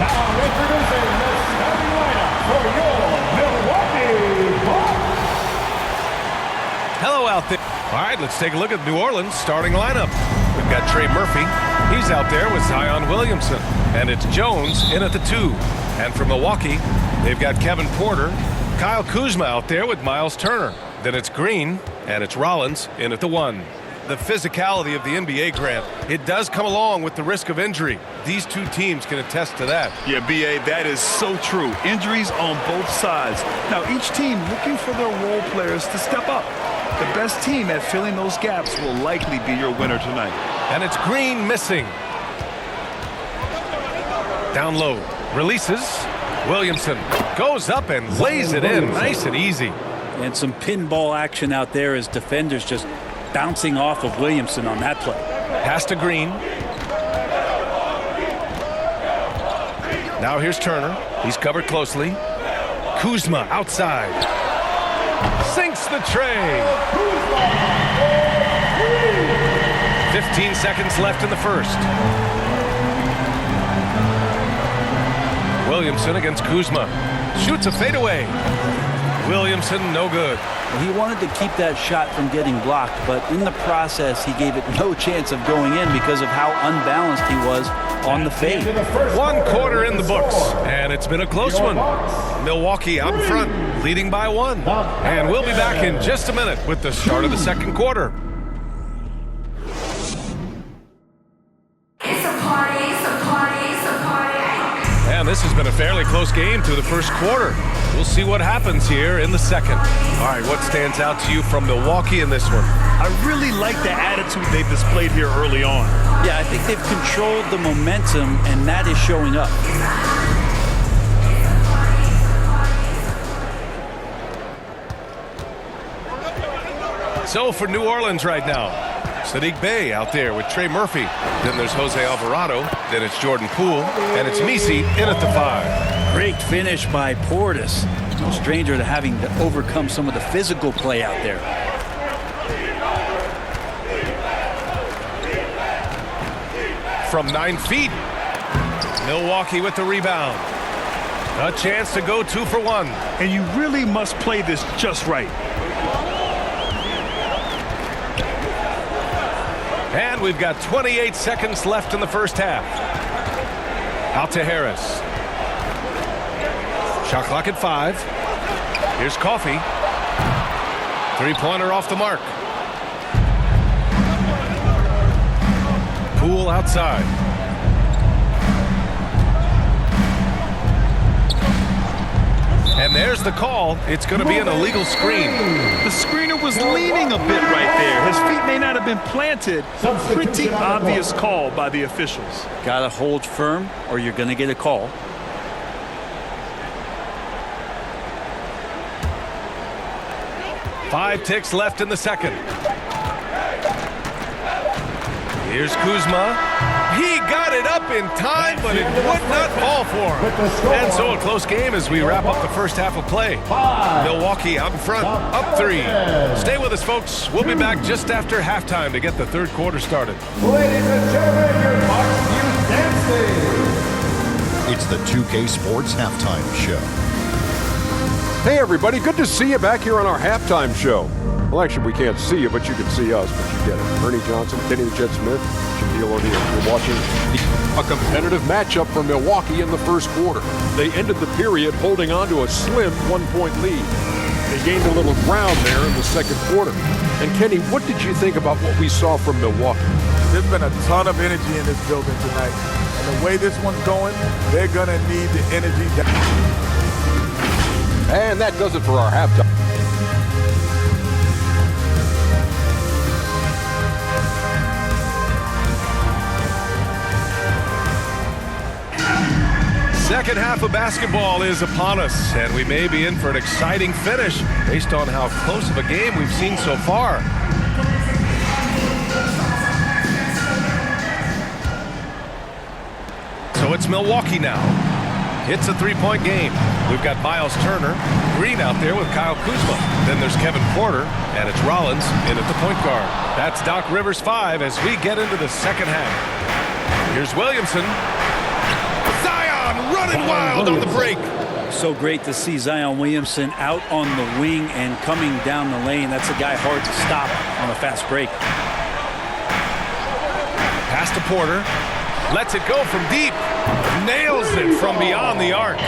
Now introducing the starting lineup for your Milwaukee Bucks. Hello out there. All right, let's take a look at New Orleans' starting lineup. We've got Trey Murphy. He's out there with Zion Williamson. And it's Jones in at the 2. And for Milwaukee, they've got Kevin Porter, Kyle Kuzma out there with Miles Turner. Then it's Green, and it's Rollins in at the 1. The physicality of the NBA, Grant, it does come along with the risk of injury. These two teams can attest to that. Yeah, B.A., that is so true. Injuries on both sides. Now, each team looking for their role players to step up. The best team at filling those gaps will likely be your winner tonight. And it's Green missing. Down low, releases. Williamson goes up and lays it in, nice and easy. And some pinball action out there as defenders just bouncing off of Williamson on that play. Pass to Green. Now here's Turner. He's covered closely. Kuzma outside. Sinks the tray. 15 seconds left in the first. Williamson against Kuzma. Shoots a fadeaway. Williamson, no good. He wanted to keep that shot from getting blocked, but in the process, he gave it no chance of going in because of how unbalanced he was on the fade. 1 quarter in the books, and it's been a close one. Milwaukee out in front, leading by 1. And we'll be back in just a minute with the start of the second quarter. And this has been a fairly close game through the first quarter. We'll see what happens here in the second. All right, what stands out to you from Milwaukee in this one? I really like the attitude they've displayed here early on. Yeah, I think they've controlled the momentum, and that is showing up. So for New Orleans right now, Saddiq Bey out there with Trey Murphy. Then there's Jose Alvarado. Then it's Jordan Poole. And it's Misi in at the 5. Great finish by Portis. No stranger to having to overcome some of the physical play out there. From 9 feet. Milwaukee with the rebound. A chance to go 2 for 1. And you really must play this just right. And we've got 28 seconds left in the first half. Out to Harris. Shot clock at 5. Here's Coffey. 3-pointer off the mark. Poole outside. And there's the call. It's going to be an illegal screen. The screener was leaning a bit right there. His feet may not have been planted. A pretty obvious call by the officials. Got to hold firm or you're going to get a call. Five ticks left in the second. Here's Kuzma. He got it up in time, but it would not fall for him. And so a close game as we wrap up the first half of play. Milwaukee out in front, up 3. Stay with us, folks. We'll be back just after halftime to get the third quarter started. Ladies and gentlemen, your Bucks Youth Dancing. It's the 2K Sports Halftime Show. Hey everybody, good to see you back here on our halftime show. Well, actually, we can't see you, but you can see us, but you get it. Ernie Johnson, Kenny the Jet Smith, Shaquille O'Neal. You're watching a competitive matchup for Milwaukee in the first quarter. They ended the period holding on to a slim 1-point lead. They gained a little ground there in the second quarter. And Kenny, what did you think about what we saw from Milwaukee? There's been a ton of energy in this building tonight. And the way this one's going, they're going to need the energy. And that does it for our halftime. Second half of basketball is upon us, and we may be in for an exciting finish based on how close of a game we've seen so far. So it's Milwaukee now. It's a 3-point game. We've got Miles Turner, Green out there with Kyle Kuzma. Then there's Kevin Porter, and it's Rollins in at the point guard. That's Doc Rivers 5 as we get into the second half. Here's Williamson. Zion wild on the break. So great to see Zion Williamson out on the wing and coming down the lane. That's a guy hard to stop on a fast break. Pass to Porter. Lets it go from deep. Nails it from beyond the arc.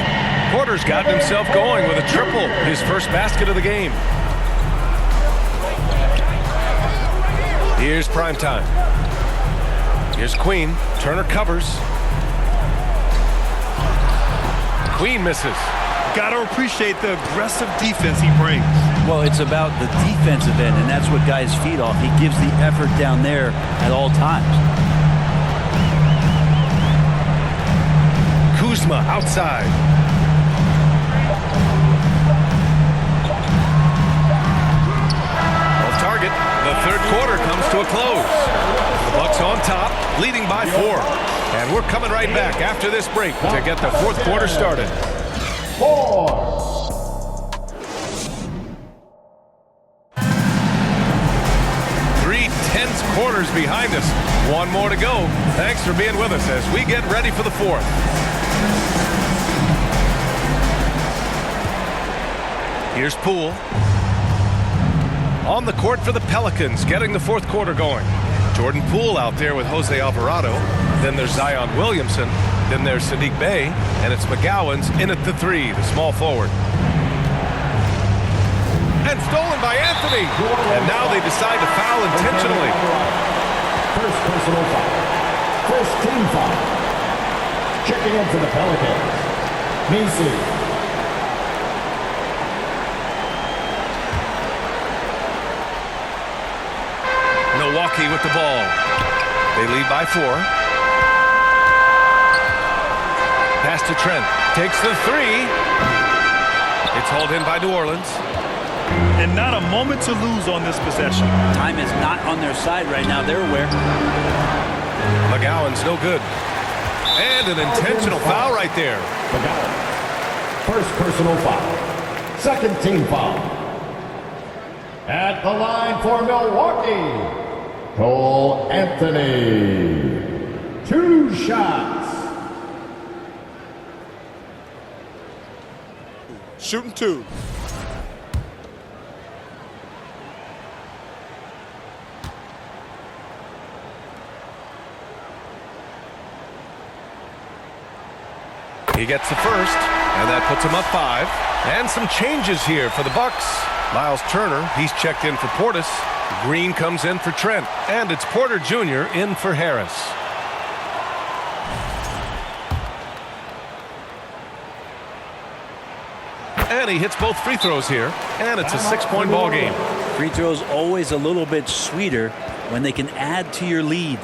Porter's gotten himself going with a triple. His first basket of the game. Here's prime time. Here's Queen. Turner covers. Queen misses. Got to appreciate the aggressive defense he brings. Well, it's about the defensive end, and that's what guys feed off. He gives the effort down there at all times. Kuzma outside. Off target. The third quarter comes to a close. The Bucks on top, leading by 4. And we're coming right back after this break to get the fourth quarter started. 3 tense quarters behind us. One more to go. Thanks for being with us as we get ready for the fourth. Here's Poole. On the court for the Pelicans, getting the fourth quarter going. Jordan Poole out there with Jose Alvarado. Then there's Zion Williamson. Then there's Sadiq Bey. And it's McGowan's in at the 3, the small forward. And stolen by Anthony. And now they decide to foul intentionally. First personal foul. First team foul. Checking in for the Pelicans. Messi. Milwaukee with the ball. They lead by 4. Pass to Trent. Takes the 3. It's hauled in by New Orleans. And not a moment to lose on this possession. Time is not on their side right now. They're aware. McGowan's no good. And an intentional foul right there. McGowan. First personal foul. Second team foul. At the line for Milwaukee, Cole Anthony. 2 shots. Shooting 2. He gets the first, and that puts him up 5. And some changes here for the Bucks. Miles Turner, he's checked in for Portis. Green comes in for Trent. And it's Porter Jr. in for Harris. And he hits both free throws here. And it's a 6-point ball game. Free throws always a little bit sweeter when they can add to your lead.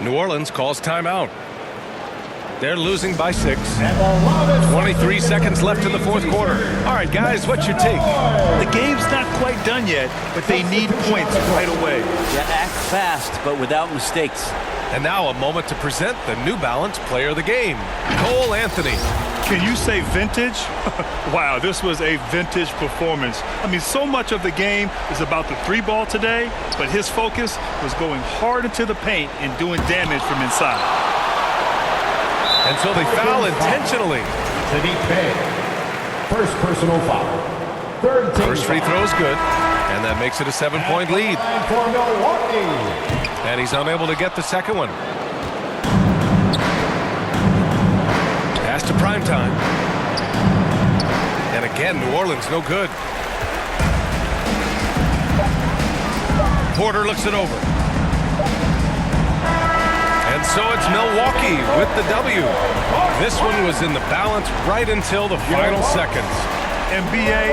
New Orleans calls timeout. They're losing by 6. 23 seconds left in the fourth quarter. All right, guys, what's your take? The game's not quite done yet, but they need points right away. Yeah, act fast, but without mistakes. And now a moment to present the New Balance Player of the Game, Cole Anthony. Can you say vintage? Wow, this was a vintage performance. I mean, so much of the game is about the 3-ball today, but his focus was going hard into the paint and doing damage from inside. And so they foul intentionally. Sadiq Bey. First personal foul. Third team First free throw's good, and that makes it a 7-point lead. for Milwaukee. And he's unable to get the second one. Pass to primetime. And again, New Orleans no good. Porter looks it over. And so it's Milwaukee with the W. This one was in the balance right until the final seconds. NBA